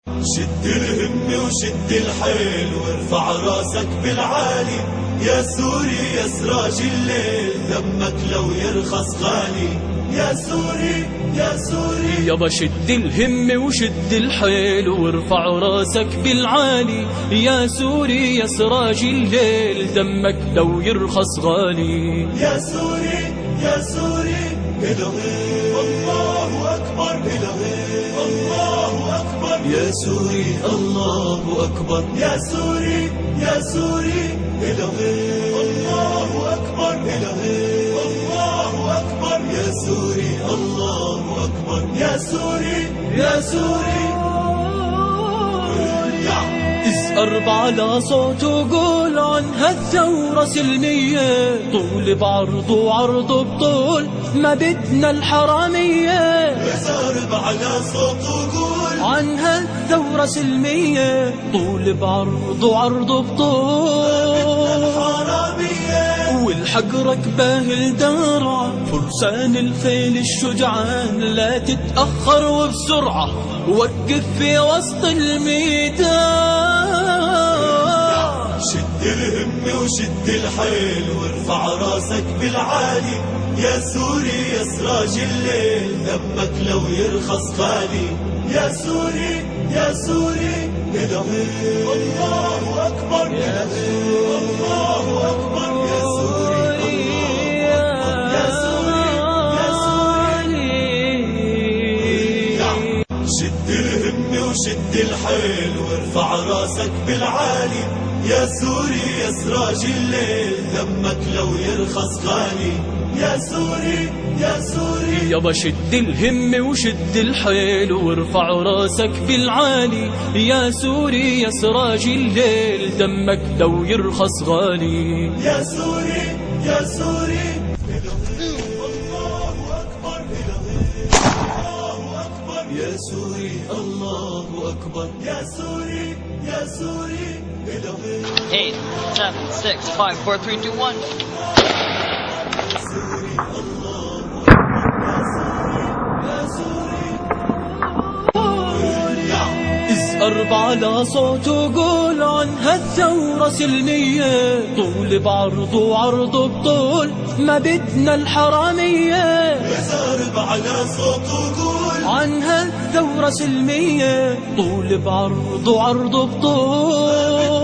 شد الهم وشد الحيل وارفع راسك بالعالي، يا سوري يا سراج الليل دمك لو يرخص غالي، يا سوري يا سوري. يابا شد الهم وشد الحيل وارفع راسك بالعالي، يا سوري يا سراج الليل دمك لو يرخص غالي، يا سوري يا سوري. إلهي الله أكبر، إلهي الله أكبر، يا سوري الله أكبر، يا سوري يا سوري. إلهي الله أكبر، إلهي الله أكبر، يا سوري الله أكبر، يا سوري يا سوري. اسقر على صوت وقول عن هالثورة سلمية، طول بعرض وعرض بطول ما بدنا الحرامية. اسقر على صوت وقول عن هالثورة سلمية، طول بعرض وعرض بطول والحق ركبه الدرع، فرسان الخيل الشجعان لا تتأخر وبسرعة وقف في وسط الميدان. شد الهم وشد الحيل وارفع راسك بالعالي، يا سوري يا سراج الليل دمك لو يرخص غالي، يا سوري يا سوري. إلهي الله أكبر، إلهي الله أكبر، يا سوري الله يا سوري يا سوري. شد الهم وشد الحيل وارفع راسك بالعالي، يا سوري يا سراج الليل دمك لو يرخص غالي، يا سوري يا سوري. يابا شد الهم وشد الحيل وارفع راسك بالعالي، يا سوري يا سراج الليل دمك لو يرخص غالي، يا سوري يا سوري. الله أكبر، الله أكبر، يا سوري الله أكبر، يا سوري يا سوري. 8, 7, 6, 5, 4, 3, 2, 1. اسقر على صوت وقول عن هالثورة سلمية، طول بعرض وعرض بطول ما بدنا الحرامية. اسقر على صوت وقول عن هالثورة سلمية، طول بعرض وعرض بطول